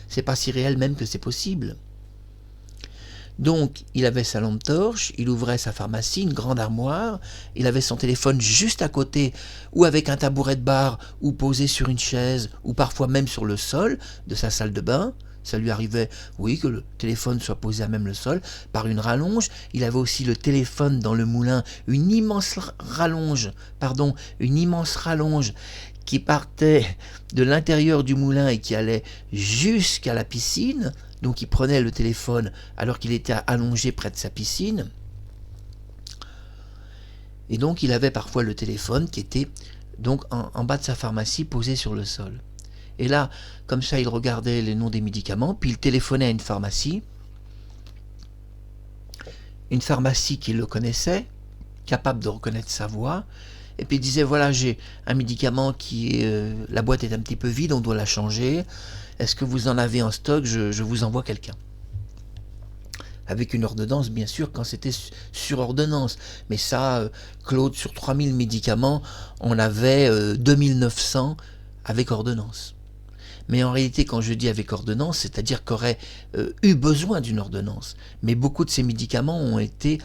C'est pas si réel même que c'est possible. Donc, il avait sa lampe torche, il ouvrait sa pharmacie, une grande armoire, il avait son téléphone juste à côté, ou avec un tabouret de bar, ou posé sur une chaise, ou parfois même sur le sol de sa salle de bain. Ça lui arrivait, oui, que le téléphone soit posé à même le sol, par une rallonge. Il avait aussi le téléphone dans le moulin, une immense rallonge qui partait de l'intérieur du moulin et qui allait jusqu'à la piscine. Donc il prenait le téléphone alors qu'il était allongé près de sa piscine. Et donc il avait parfois le téléphone qui était donc en bas de sa pharmacie posé sur le sol. Et là, comme ça, il regardait les noms des médicaments, puis il téléphonait à une pharmacie qui le connaissait, capable de reconnaître sa voix, et puis il disait, voilà, j'ai un médicament qui est... la boîte est un petit peu vide, on doit la changer. Est-ce que vous en avez en stock? Je vous envoie quelqu'un. Avec une ordonnance, bien sûr, quand c'était sur ordonnance. Mais ça, Claude, sur 3000 médicaments, on avait 2900 avec ordonnance. Mais en réalité, quand je dis avec ordonnance, c'est-à-dire qu'aurait eu besoin d'une ordonnance. Mais beaucoup de ces médicaments ont été,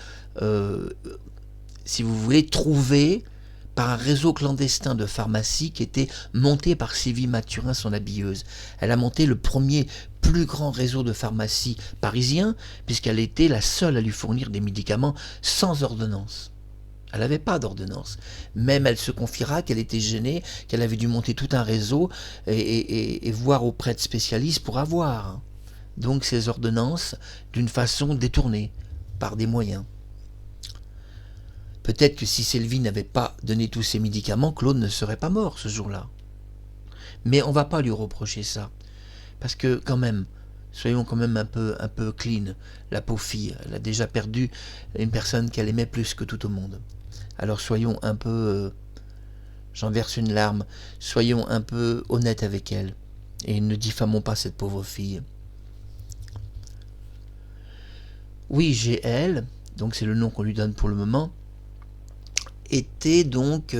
si vous voulez, trouvés par un réseau clandestin de pharmacie qui était monté par Sylvie Mathurin, son habilleuse. Elle a monté le premier plus grand réseau de pharmacie parisien, puisqu'elle était la seule à lui fournir des médicaments sans ordonnance. Elle n'avait pas d'ordonnance. Même elle se confiera qu'elle était gênée, qu'elle avait dû monter tout un réseau et voir auprès de spécialistes pour avoir donc ces ordonnances d'une façon détournée, par des moyens. Peut-être que si Sylvie n'avait pas donné tous ces médicaments, Claude ne serait pas mort ce jour-là. Mais on ne va pas lui reprocher ça. Parce que quand même, soyons quand même un peu clean. La pauvre fille, elle a déjà perdu une personne qu'elle aimait plus que tout au monde. Alors soyons un peu... j'en verse une larme. Soyons un peu honnêtes avec elle. Et ne diffamons pas cette pauvre fille. Oui, GL, donc c'est le nom qu'on lui donne pour le moment, était donc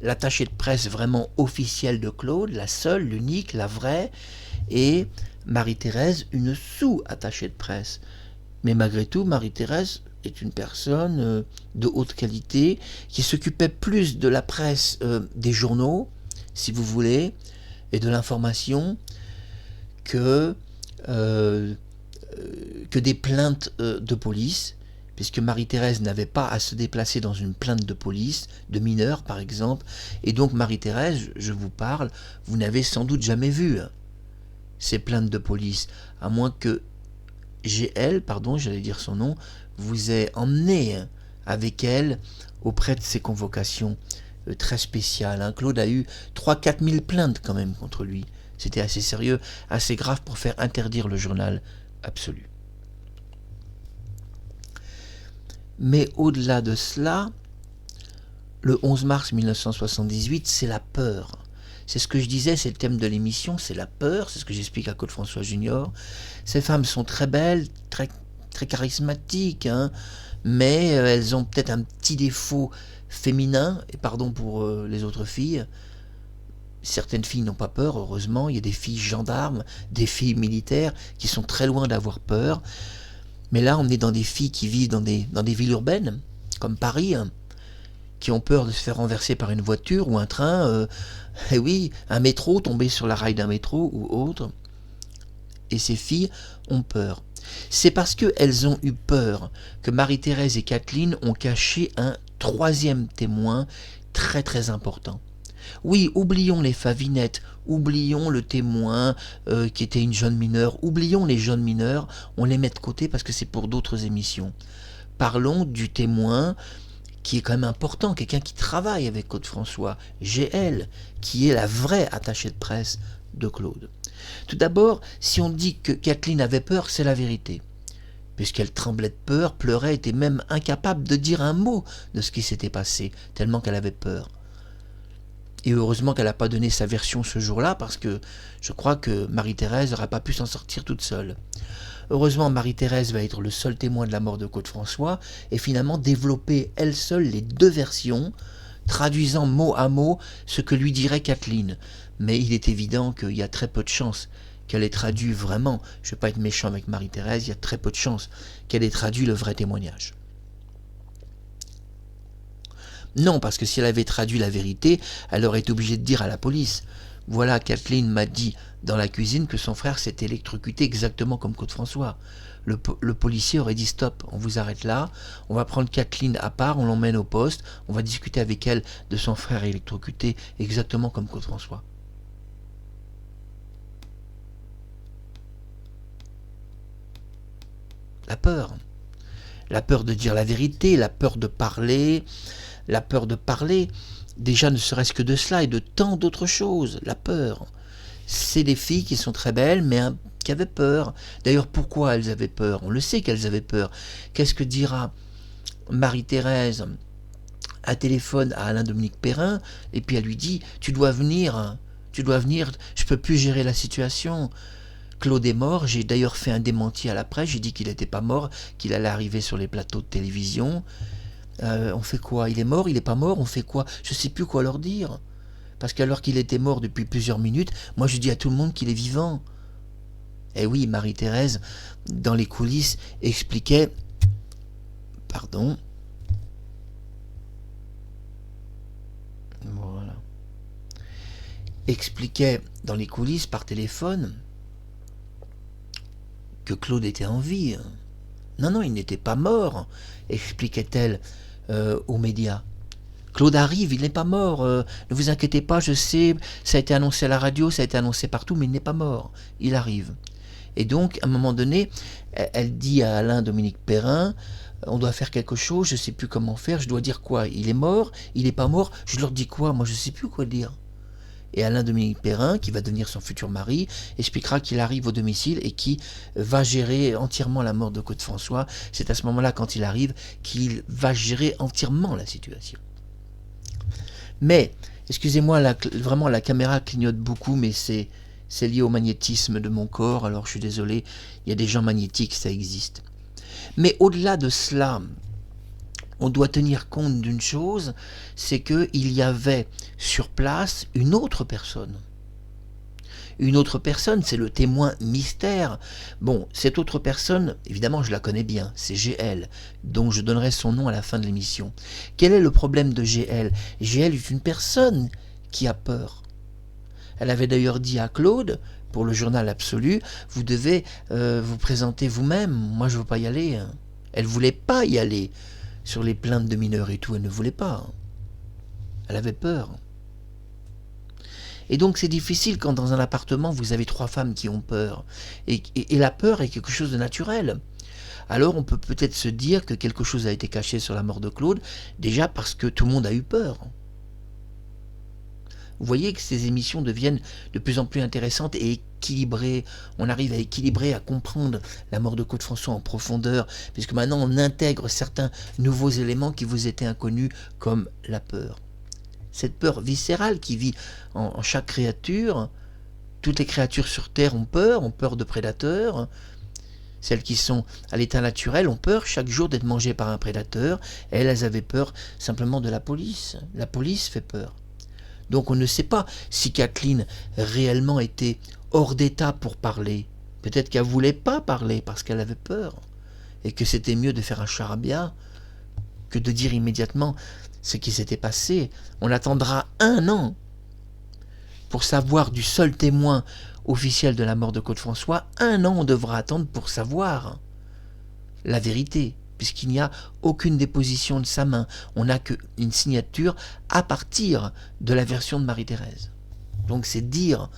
l'attachée de presse vraiment officielle de Claude, la seule, l'unique, la vraie, et Marie-Thérèse, une sous-attachée de presse. Mais malgré tout, Marie-Thérèse est une personne de haute qualité qui s'occupait plus de la presse des journaux, si vous voulez, et de l'information que des plaintes de police, puisque Marie-Thérèse n'avait pas à se déplacer dans une plainte de police, de mineurs par exemple, et donc Marie-Thérèse, je vous parle, vous n'avez sans doute jamais vu ces plaintes de police, à moins que GL, pardon, j'allais dire son nom, vous ait emmené avec elle auprès de ces convocations très spéciales. Claude a eu 3-4 000 plaintes quand même contre lui. C'était assez sérieux, assez grave pour faire interdire le journal absolu. Mais au-delà de cela, le 11 mars 1978, c'est la peur. C'est ce que je disais, c'est le thème de l'émission, c'est la peur, c'est ce que j'explique à Claude François Junior. Ces femmes sont très belles, très, très charismatiques, mais elles ont peut-être un petit défaut féminin, et pardon pour les autres filles. Certaines filles n'ont pas peur, heureusement. Il y a des filles gendarmes, des filles militaires qui sont très loin d'avoir peur. Mais là, on est dans des filles qui vivent dans des villes urbaines, comme Paris, qui ont peur de se faire renverser par une voiture ou un train, et oui, un métro, tomber sur la rail d'un métro ou autre. Et ces filles ont peur. C'est parce qu'elles ont eu peur que Marie-Thérèse et Kathleen ont caché un troisième témoin très très important. Oui, oublions les favinettes, oublions le témoin qui était une jeune mineure, oublions les jeunes mineurs, on les met de côté parce que c'est pour d'autres émissions. Parlons du témoin qui est quand même important, quelqu'un qui travaille avec Claude François, GL, qui est la vraie attachée de presse de Claude. Tout d'abord, si on dit que Kathleen avait peur, c'est la vérité. Puisqu'elle tremblait de peur, pleurait, était même incapable de dire un mot de ce qui s'était passé, tellement qu'elle avait peur. Et heureusement qu'elle n'a pas donné sa version ce jour-là, parce que je crois que Marie-Thérèse n'aurait pas pu s'en sortir toute seule. Heureusement, Marie-Thérèse va être le seul témoin de la mort de Claude François, et finalement développer elle seule les deux versions, traduisant mot à mot ce que lui dirait Kathleen. Mais il est évident qu'il y a très peu de chances qu'elle ait traduit vraiment, je ne vais pas être méchant avec Marie-Thérèse, il y a très peu de chances qu'elle ait traduit le vrai témoignage. Non, parce que si elle avait traduit la vérité, elle aurait été obligée de dire à la police « Voilà, Kathleen m'a dit dans la cuisine que son frère s'était électrocuté exactement comme Claude François. » Le policier aurait dit « Stop, on vous arrête là, on va prendre Kathleen à part, on l'emmène au poste, on va discuter avec elle de son frère électrocuté exactement comme Claude François. » La peur de dire la vérité, la peur de parler, déjà ne serait-ce que de cela et de tant d'autres choses, la peur. c'est des filles qui sont très belles, mais qui avaient peur. D'ailleurs, pourquoi elles avaient peur? On le sait qu'elles avaient peur. Qu'est-ce que dira Marie-Thérèse à téléphone à Alain-Dominique Perrin, et puis elle lui dit « Tu dois venir, je peux plus gérer la situation. Claude est mort, j'ai d'ailleurs fait un démenti à la presse, j'ai dit qu'il n'était pas mort, qu'il allait arriver sur les plateaux de télévision. On fait quoi? Il est mort, il n'est pas mort, on fait quoi? Je ne sais plus quoi leur dire. Parce qu'alors qu'il était mort depuis plusieurs minutes, moi je dis à tout le monde qu'il est vivant. » Et oui, Marie-Thérèse, dans les coulisses, expliquait... Pardon. Voilà. Expliquait dans les coulisses par téléphone que Claude était en vie. Non, non, il n'était pas mort, expliquait-elle aux médias. Claude arrive, il n'est pas mort, ne vous inquiétez pas, je sais, ça a été annoncé à la radio, ça a été annoncé partout, mais il n'est pas mort, il arrive. Et donc, à un moment donné, elle dit à Alain-Dominique Perrin, on doit faire quelque chose, je ne sais plus comment faire, je dois dire quoi? Il est mort, il n'est pas mort, je leur dis quoi? Moi, je ne sais plus quoi dire. Et Alain-Dominique Perrin, qui va devenir son futur mari, expliquera qu'il arrive au domicile et qui va gérer entièrement la mort de Claude François. C'est à ce moment-là, quand il arrive, qu'il va gérer entièrement la situation. Mais, excusez-moi, vraiment la caméra clignote beaucoup, mais c'est lié au magnétisme de mon corps, alors je suis désolé, il y a des gens magnétiques, ça existe. Mais au-delà de cela, on doit tenir compte d'une chose, c'est qu'il y avait sur place une autre personne. Une autre personne, c'est le témoin mystère. Bon, cette autre personne, évidemment, je la connais bien, c'est GL, dont je donnerai son nom à la fin de l'émission. Quel est le problème de GL? GL est une personne qui a peur. Elle avait d'ailleurs dit à Claude, pour le journal Absolu, vous devez vous présenter vous-même, moi je ne veux pas y aller. Elle ne voulait pas y aller sur les plaintes de mineurs et tout, elle ne voulait pas. Elle avait peur. Et donc c'est difficile quand dans un appartement vous avez 3 femmes qui ont peur. Et la peur est quelque chose de naturel. Alors on peut peut-être se dire que quelque chose a été caché sur la mort de Claude, déjà parce que tout le monde a eu peur. Vous voyez que ces émissions deviennent de plus en plus intéressantes et équilibrées. On arrive à équilibrer, à comprendre la mort de Claude François en profondeur, puisque maintenant on intègre certains nouveaux éléments qui vous étaient inconnus, comme la peur. Cette peur viscérale qui vit en chaque créature. Toutes les créatures sur Terre ont peur de prédateurs. Celles qui sont à l'état naturel ont peur chaque jour d'être mangées par un prédateur. Elles avaient peur simplement de la police. La police fait peur. Donc on ne sait pas si Kathleen réellement était hors d'état pour parler. Peut-être qu'elle ne voulait pas parler parce qu'elle avait peur. Et que c'était mieux de faire un charabia que de dire immédiatement ce qui s'était passé. On attendra 1 an pour savoir du seul témoin officiel de la mort de Claude François. 1 an on devra attendre pour savoir la vérité, puisqu'il n'y a aucune déposition de sa main. On n'a qu'une signature à partir de la version de Marie-Thérèse. Donc c'est dire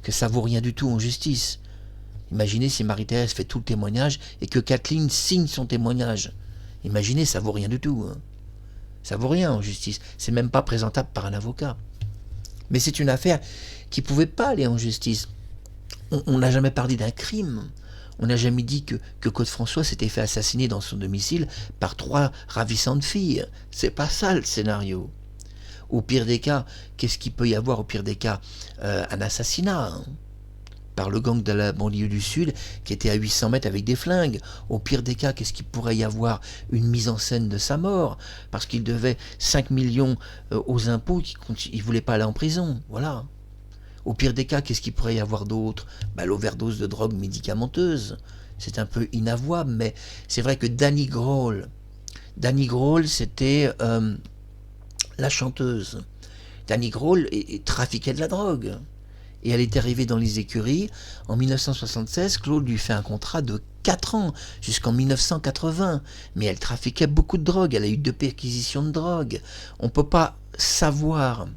que ça vaut rien du tout en justice. Imaginez si Marie-Thérèse fait tout le témoignage et que Kathleen signe son témoignage. Imaginez, ça vaut rien du tout. Ça vaut rien en justice. C'est même pas présentable par un avocat. Mais c'est une affaire qui ne pouvait pas aller en justice. On n'a jamais parlé d'un crime. On n'a jamais dit que Claude François s'était fait assassiner dans son domicile par 3 ravissantes filles. C'est pas ça le scénario. Au pire des cas, qu'est-ce qu'il peut y avoir au pire des cas? Un assassinat par le gang de la banlieue du Sud qui était à 800 mètres avec des flingues. Au pire des cas, qu'est-ce qu'il pourrait y avoir? Une mise en scène de sa mort parce qu'il devait 5 millions aux impôts, il ne voulait pas aller en prison. Voilà. Au pire des cas, qu'est-ce qu'il pourrait y avoir d'autre? L'overdose de drogue médicamenteuse. C'est un peu inavouable, mais c'est vrai que Danny Grohl, c'était la chanteuse. Danny Grohl trafiquait de la drogue. Et elle est arrivée dans les écuries. En 1976, Claude lui fait un contrat de 4 ans, jusqu'en 1980. Mais elle trafiquait beaucoup de drogue. Elle a eu 2 perquisitions de drogue. On ne peut pas savoir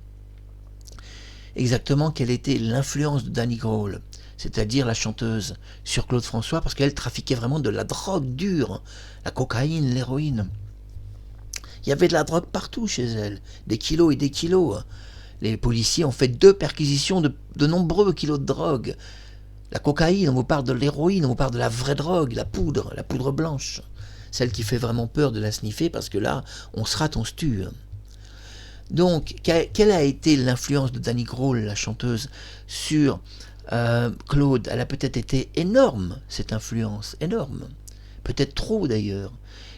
exactement quelle était l'influence de Danny Grohl, c'est-à-dire la chanteuse, sur Claude François, parce qu'elle trafiquait vraiment de la drogue dure, la cocaïne, l'héroïne. Il y avait de la drogue partout chez elle, des kilos et des kilos. Les policiers ont fait 2 perquisitions de nombreux kilos de drogue. La cocaïne, on vous parle de l'héroïne, on vous parle de la vraie drogue, la poudre blanche. Celle qui fait vraiment peur de la sniffer parce que là, on se rate, on se tue. Donc, quelle a été l'influence de Danny Grohl, la chanteuse, sur Claude? Elle a peut-être été énorme, cette influence, énorme. Peut-être trop d'ailleurs.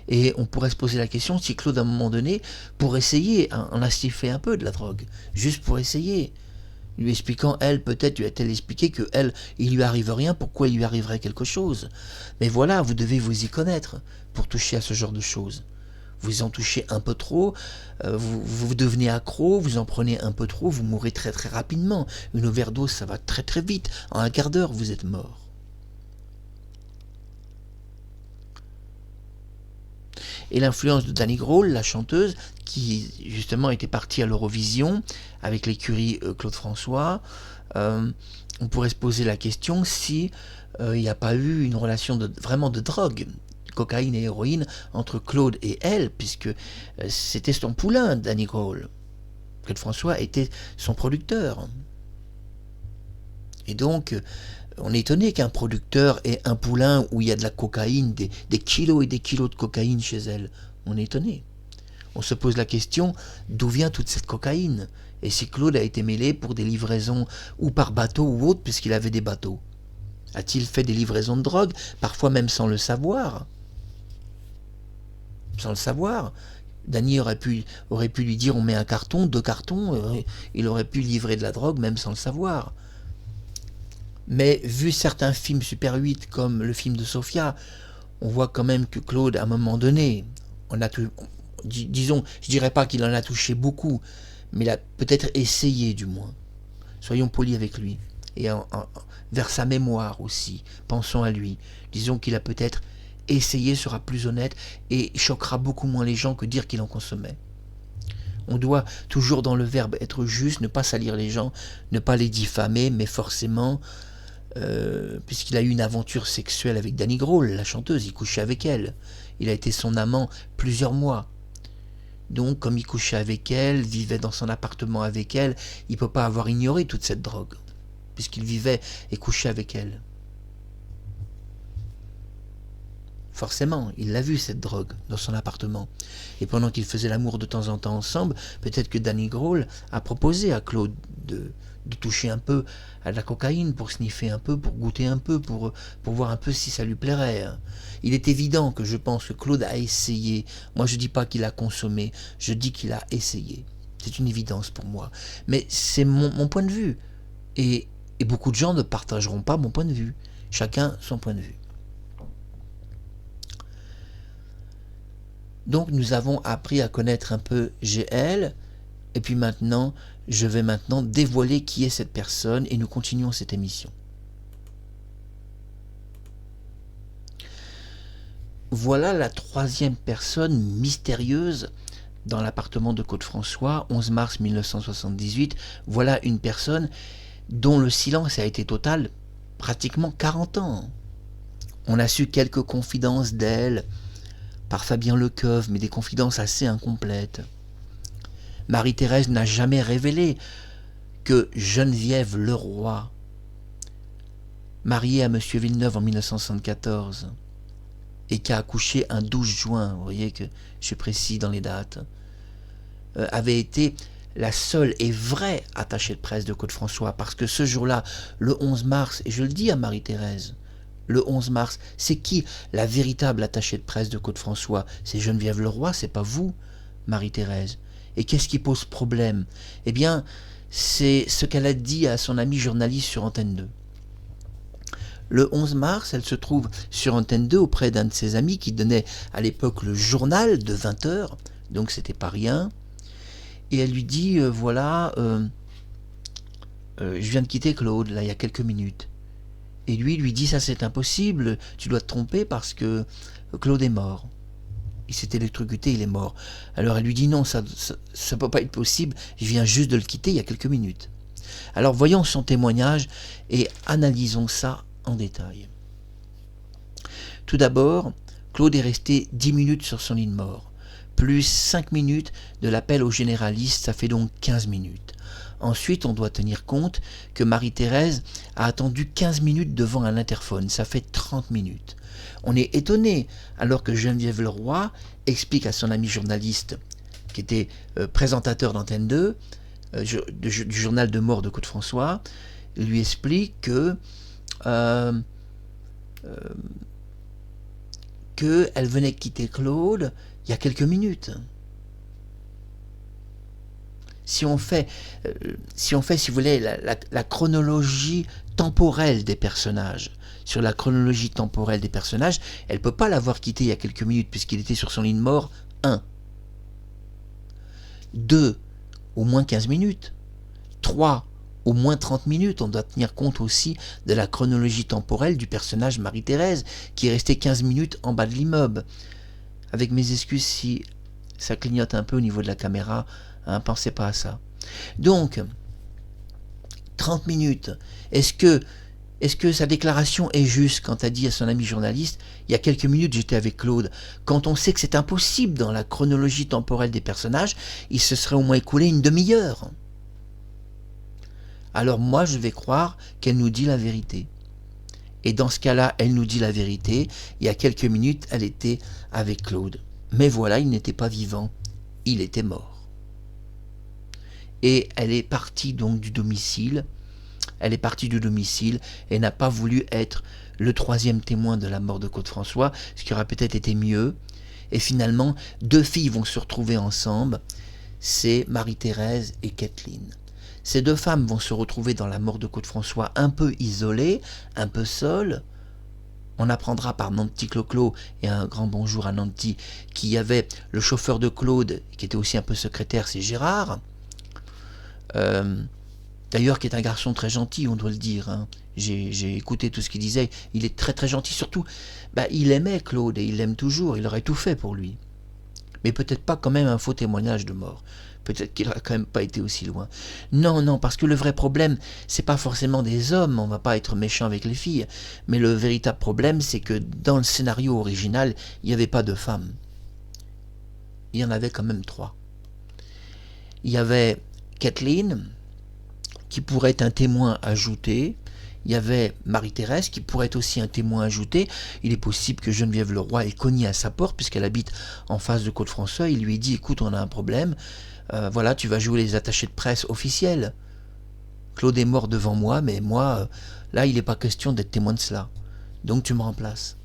Et on pourrait se poser la question si Claude, à un moment donné, pour essayer, en a sniffé un peu de la drogue, juste pour essayer. Lui expliquant, elle, peut-être lui a-t-elle expliqué que elle, il lui arrive rien, pourquoi il lui arriverait quelque chose. Mais voilà, vous devez vous y connaître pour toucher à ce genre de choses. Vous en touchez un peu trop, vous devenez accro, vous en prenez un peu trop, vous mourrez très très rapidement. Une overdose, ça va très très vite. En un quart d'heure, vous êtes mort. Et l'influence de Danny Grohl, la chanteuse, qui justement était partie à l'Eurovision avec l'écurie Claude François, on pourrait se poser la question si il n'y a pas eu une relation vraiment de drogue, cocaïne et héroïne, entre Claude et elle, puisque c'était son poulain, Danny Grohl. Claude François était son producteur. Et donc, on est étonné qu'un producteur ait un poulain où il y a de la cocaïne, des kilos et des kilos de cocaïne chez elle. On est étonné. On se pose la question, d'où vient toute cette cocaïne? Et si Claude a été mêlé pour des livraisons ou par bateau ou autre, puisqu'il avait des bateaux? A-t-il fait des livraisons de drogue, parfois même sans le savoir? Sans le savoir. Danny aurait pu lui dire on met un carton, 2 cartons, il aurait pu livrer de la drogue même sans le savoir. Mais vu certains films Super 8 comme le film de Sofia, on voit quand même que Claude, à un moment donné, disons, je dirais pas qu'il en a touché beaucoup, mais il a peut-être essayé du moins. Soyons polis avec lui. Et vers sa mémoire aussi, pensons à lui. Disons qu'il a peut-être essayé, sera plus honnête et choquera beaucoup moins les gens que dire qu'il en consommait. On doit toujours dans le verbe être juste, ne pas salir les gens, ne pas les diffamer, mais forcément, puisqu'il a eu une aventure sexuelle avec Danny Grohl, la chanteuse, il couchait avec elle. Il a été son amant plusieurs mois. Donc, comme il couchait avec elle, vivait dans son appartement avec elle, il ne peut pas avoir ignoré toute cette drogue, puisqu'il vivait et couchait avec elle. Forcément, il l'a vu cette drogue dans son appartement. Et pendant qu'ils faisaient l'amour de temps en temps ensemble, peut-être que Danny Grohl a proposé à Claude de toucher un peu à la cocaïne, pour sniffer un peu, pour goûter un peu, pour voir un peu si ça lui plairait. Il est évident que je pense que Claude a essayé. Moi, je ne dis pas qu'il a consommé, je dis qu'il a essayé. C'est une évidence pour moi. Mais c'est mon point de vue. Et beaucoup de gens ne partageront pas mon point de vue. Chacun son point de vue. Donc nous avons appris à connaître un peu GL, et puis maintenant, je vais maintenant dévoiler qui est cette personne, et nous continuons cette émission. Voilà la 3e personne mystérieuse dans l'appartement de Claude-François, 11 mars 1978. Voilà une personne dont le silence a été total pratiquement 40 ans. On a su quelques confidences d'elle, par Fabien Lecoeuvre, mais des confidences assez incomplètes. Marie-Thérèse n'a jamais révélé que Geneviève Leroy, mariée à M. Villeneuve en 1974, et qui a accouché un 12 juin, vous voyez que je suis précis dans les dates, avait été la seule et vraie attachée de presse de Claude-François, parce que ce jour-là, le 11 mars, et je le dis à Marie-Thérèse, le 11 mars, c'est qui la véritable attachée de presse de Claude-François? C'est Geneviève Leroy, c'est pas vous, Marie-Thérèse. Et qu'est-ce qui pose problème? Eh bien, c'est ce qu'elle a dit à son amie journaliste sur Antenne 2. Le 11 mars, elle se trouve sur Antenne 2 auprès d'un de ses amis qui donnait à l'époque le journal de 20h, donc c'était pas rien. Et elle lui dit, voilà, je viens de quitter Claude, là, il y a quelques minutes. Et lui dit, ça c'est impossible, tu dois te tromper parce que Claude est mort. Il s'est électrocuté, il est mort. Alors elle lui dit, non, ça peut pas être possible, je viens juste de le quitter il y a quelques minutes. Alors voyons son témoignage et analysons ça en détail. Tout d'abord, Claude est resté 10 minutes sur son lit de mort. plus 5 minutes de l'appel au généraliste, ça fait donc 15 minutes. Ensuite, on doit tenir compte que Marie-Thérèse a attendu 15 minutes devant un interphone, ça fait 30 minutes. On est étonné, alors que Geneviève Leroy explique à son ami journaliste, qui était présentateur d'Antenne 2, du journal de mort de Côte-François, lui explique qu'elle venait de quitter Claude il y a quelques minutes. Si on fait, si vous voulez, la chronologie temporelle des personnages, sur la chronologie temporelle des personnages, elle ne peut pas l'avoir quitté il y a quelques minutes, puisqu'il était sur son lit de mort 1. 2, au moins 15 minutes. 3, au moins 30 minutes. On doit tenir compte aussi de la chronologie temporelle du personnage Marie-Thérèse, qui est restée 15 minutes en bas de l'immeuble. Avec mes excuses si ça clignote un peu au niveau de la caméra, hein, pensez pas à ça. Donc, 30 minutes. Est-ce que sa déclaration est juste quand elle dit à son ami journaliste « Il y a quelques minutes, j'étais avec Claude ». Quand on sait que c'est impossible dans la chronologie temporelle des personnages, il se serait au moins écoulé une demi-heure. Alors moi, je vais croire qu'elle nous dit la vérité. Et dans ce cas-là, elle nous dit la vérité. Il y a quelques minutes, elle était avec Claude. Mais voilà, il n'était pas vivant. Il était mort. Et elle est partie donc du domicile. Elle est partie du domicile et n'a pas voulu être le troisième témoin de la mort de Côte-François, ce qui aurait peut-être été mieux. Et finalement, 2 filles vont se retrouver ensemble. C'est Marie-Thérèse et Kathleen. Ces 2 femmes vont se retrouver dans la mort de Côte-François un peu isolées, un peu seules. On apprendra par Nanti Cloclo, et un grand bonjour à Nanti, qu'il y avait le chauffeur de Claude, qui était aussi un peu secrétaire, c'est Gérard. D'ailleurs, qui est un garçon très gentil, on doit le dire. Hein. J'ai écouté tout ce qu'il disait. Il est très très gentil. Surtout, il aimait Claude et il l'aime toujours. Il aurait tout fait pour lui. Mais peut-être pas quand même un faux témoignage de mort. Peut-être qu'il n'aurait quand même pas été aussi loin. Non, parce que le vrai problème, c'est pas forcément des hommes, on va pas être méchant avec les filles, mais le véritable problème, c'est que dans le scénario original, il n'y avait pas de femmes. Il y en avait quand même 3. Il y avait Kathleen, qui pourrait être un témoin ajouté. Il y avait Marie-Thérèse, qui pourrait être aussi un témoin ajouté. Il est possible que Geneviève Leroy ait cogné à sa porte, puisqu'elle habite en face de Côte-François. Il lui dit, écoute, on a un problème. Voilà, tu vas jouer les attachés de presse officiels. Claude est mort devant moi, mais moi, là, il n'est pas question d'être témoin de cela. Donc tu me remplaces.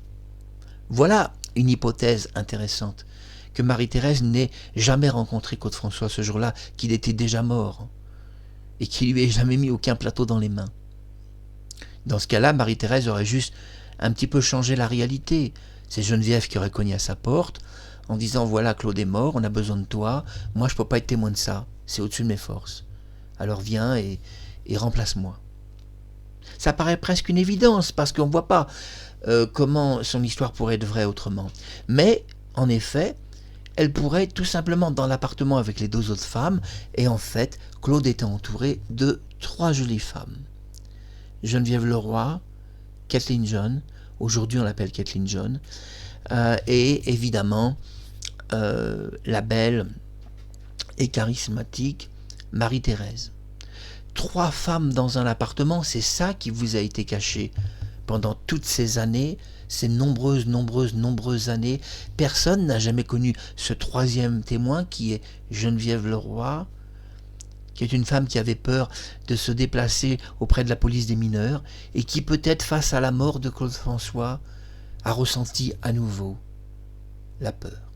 Voilà une hypothèse intéressante. Que Marie-Thérèse n'ait jamais rencontré Côte-François ce jour-là, qu'il était déjà mort, et qu'il lui ait jamais mis aucun plateau dans les mains. Dans ce cas-là, Marie-Thérèse aurait juste un petit peu changé la réalité. C'est Geneviève qui aurait cogné à sa porte, en disant « Voilà, Claude est mort, on a besoin de toi, moi je ne peux pas être témoin de ça, c'est au-dessus de mes forces. Alors viens et remplace-moi. » Ça paraît presque une évidence, parce qu'on ne voit pas comment son histoire pourrait être vraie autrement. Mais, en effet, elle pourrait être tout simplement dans l'appartement avec les 2 autres femmes, et en fait, Claude était entouré de 3 jolies femmes. Geneviève Leroy, Kathleen John, aujourd'hui on l'appelle Kathleen John, et évidemment la belle et charismatique Marie-Thérèse. 3 femmes dans un appartement, c'est ça qui vous a été caché pendant toutes ces années, ces nombreuses années. Personne n'a jamais connu ce 3e témoin qui est Geneviève Leroy, qui est une femme qui avait peur de se déplacer auprès de la police des mineurs et qui peut-être face à la mort de Claude François a ressenti à nouveau la peur.